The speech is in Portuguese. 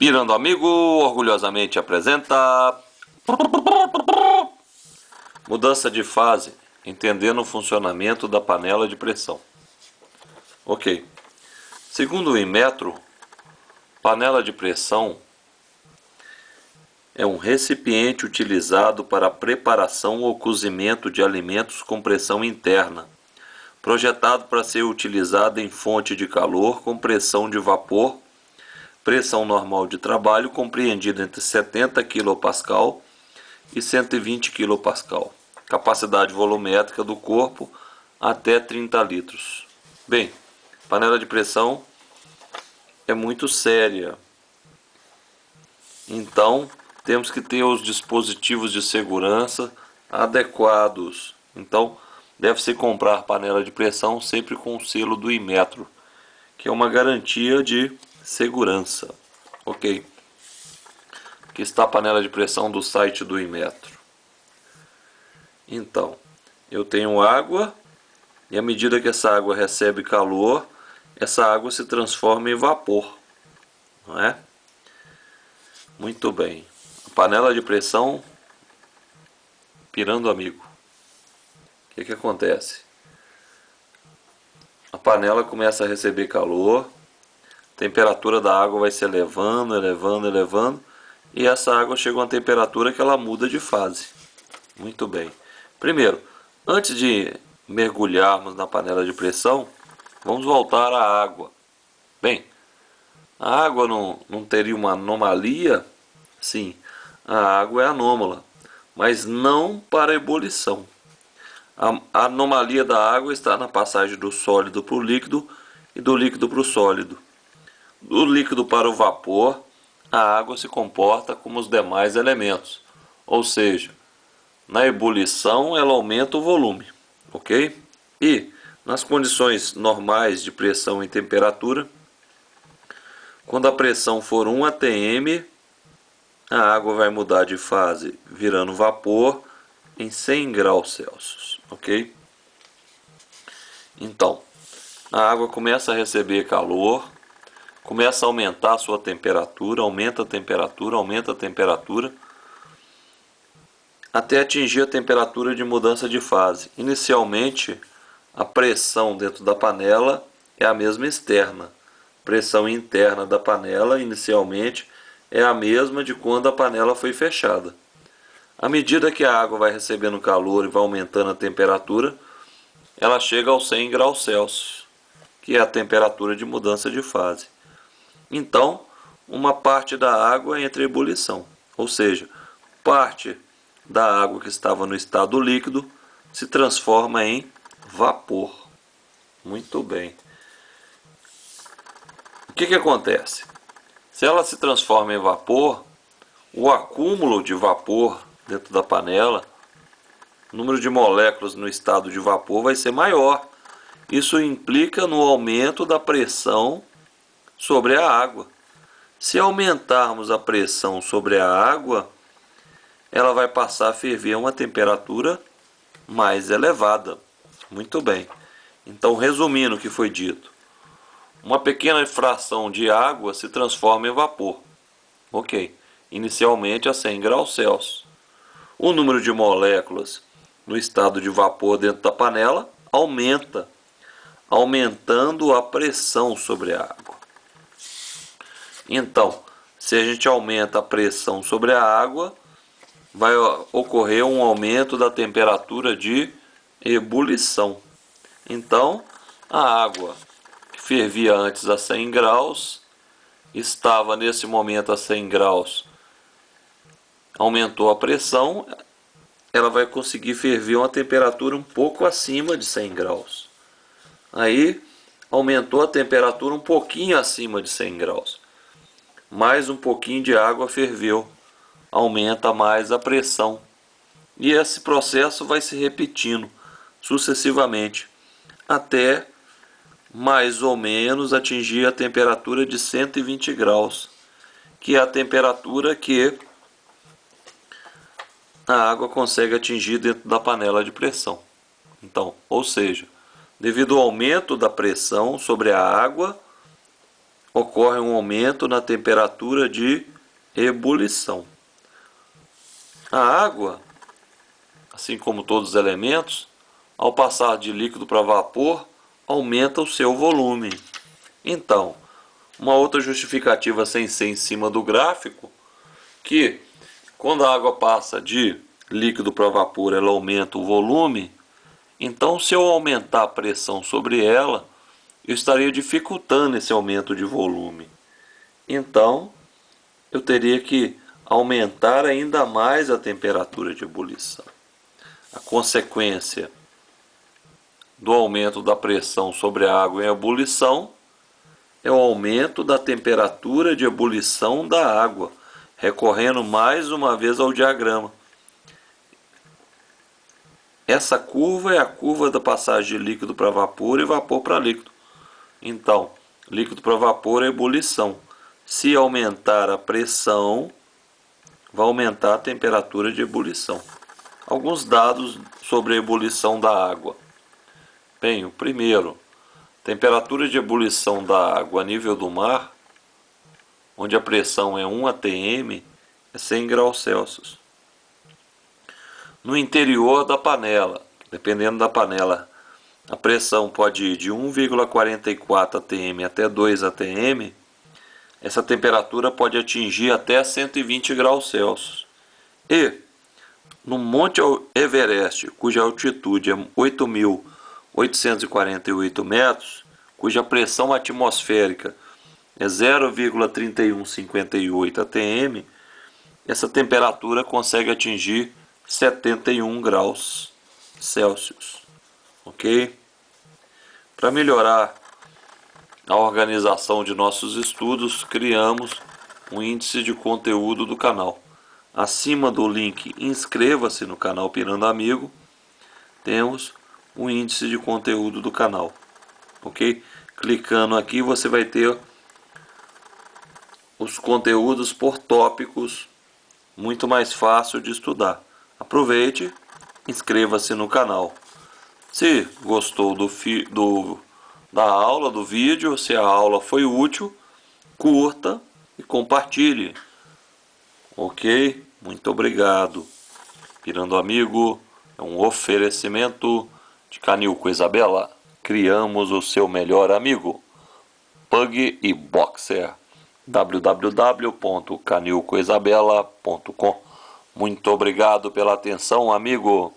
Pirando Amigo orgulhosamente apresenta mudança de fase, entendendo o funcionamento da panela de pressão. Ok. Segundo o Inmetro, panela de pressão é um recipiente utilizado para a preparação ou cozimento de alimentos com pressão interna, projetado para ser utilizado em fonte de calor com pressão de vapor, pressão normal de trabalho compreendida entre 70 kPa e 120 kPa, capacidade volumétrica do corpo até 30 litros. Bem, panela de pressão é muito séria, então temos que ter os dispositivos de segurança adequados. Então deve-se comprar panela de pressão sempre com o selo do Inmetro, que é uma garantia de segurança. Ok. Aqui está a panela de pressão do site do Inmetro. Então, eu tenho água e à medida que essa água recebe calor, essa água se transforma em vapor, não é? Muito bem. A panela de pressão pirando amigo. O que acontece? A panela começa a receber calor, a temperatura da água vai se elevando, elevando, e essa água chega a uma temperatura que ela muda de fase. Muito bem. Primeiro, antes de mergulharmos na panela de pressão, vamos voltar à água. Bem, a água não teria uma anomalia? Sim, a água é anômala, mas não para ebulição. A anomalia da água está na passagem do sólido para o líquido e do líquido para o sólido. Do líquido para o vapor, a água se comporta como os demais elementos, ou seja, na ebulição ela aumenta o volume, ok? E nas condições normais de pressão e temperatura, quando a pressão for 1 atm, a água vai mudar de fase, virando vapor em 100 graus Celsius, ok? Então, a água começa a receber calor, começa a aumentar a sua temperatura, aumenta a temperatura, até atingir a temperatura de mudança de fase. Inicialmente, a pressão dentro da panela é a mesma externa. Pressão interna da panela, inicialmente, é a mesma de quando a panela foi fechada. À medida que a água vai recebendo calor e vai aumentando a temperatura, ela chega aos 100 graus Celsius, que é a temperatura de mudança de fase. Então, uma parte da água entra em ebulição, ou seja, parte da água que estava no estado líquido se transforma em vapor. Muito bem. O que acontece? Se ela se transforma em vapor, o acúmulo de vapor dentro da panela, o número de moléculas no estado de vapor vai ser maior. Isso implica no aumento da pressão sobre a água. Se aumentarmos a pressão sobre a água, ela vai passar a ferver a uma temperatura mais elevada. Muito bem. Então, resumindo o que foi dito, uma pequena fração de água se transforma em vapor. Ok. Inicialmente a 100 graus Celsius. O número de moléculas no estado de vapor dentro da panela aumenta, aumentando a pressão sobre a água. Então, se a gente aumenta a pressão sobre a água, vai ocorrer um aumento da temperatura de ebulição. Então, a água que fervia antes a 100 graus, estava nesse momento a 100 graus, aumentou a pressão, ela vai conseguir ferver uma temperatura um pouco acima de 100 graus. Aí, aumentou a temperatura um pouquinho acima de 100 graus. Mais um pouquinho de água ferveu, aumenta mais a pressão. E esse processo vai se repetindo sucessivamente, até mais ou menos atingir a temperatura de 120 graus, que é a temperatura que a água consegue atingir dentro da panela de pressão. Então, ou seja, devido ao aumento da pressão sobre a água, ocorre um aumento na temperatura de ebulição. A água, assim como todos os elementos, ao passar de líquido para vapor, aumenta o seu volume. Então, uma outra justificativa sem ser em cima do gráfico, que quando a água passa de líquido para vapor, ela aumenta o volume. Então, se eu aumentar a pressão sobre ela, eu estaria dificultando esse aumento de volume. Então, eu teria que aumentar ainda mais a temperatura de ebulição. A consequência do aumento da pressão sobre a água em ebulição é o aumento da temperatura de ebulição da água, recorrendo mais uma vez ao diagrama. Essa curva é a curva da passagem de líquido para vapor e vapor para líquido. Então, líquido para vapor é ebulição. Se aumentar a pressão, vai aumentar a temperatura de ebulição. Alguns dados sobre a ebulição da água. Bem, o primeiro, temperatura de ebulição da água a nível do mar, onde a pressão é 1 atm, é 100 graus Celsius. No interior da panela, dependendo da panela, a pressão pode ir de 1,44 atm até 2 atm. Essa temperatura pode atingir até 120 graus Celsius. E no Monte Everest, cuja altitude é 8.848 metros, cuja pressão atmosférica é 0,3158 atm, essa temperatura consegue atingir 71 graus Celsius. Ok? Para melhorar a organização de nossos estudos, criamos um índice de conteúdo do canal. Acima do link inscreva-se no canal Pirando Amigo, temos o índice de conteúdo do canal. Ok? Clicando aqui você vai ter os conteúdos por tópicos, muito mais fácil de estudar. Aproveite, inscreva-se no canal. Se gostou da aula, do vídeo, se a aula foi útil, curta e compartilhe. Ok? Muito obrigado. Pirando Amigo é um oferecimento de Canil com Isabela. Criamos o seu melhor amigo. Pug e Boxer. www.canilcoisabela.com. Muito obrigado pela atenção, amigo.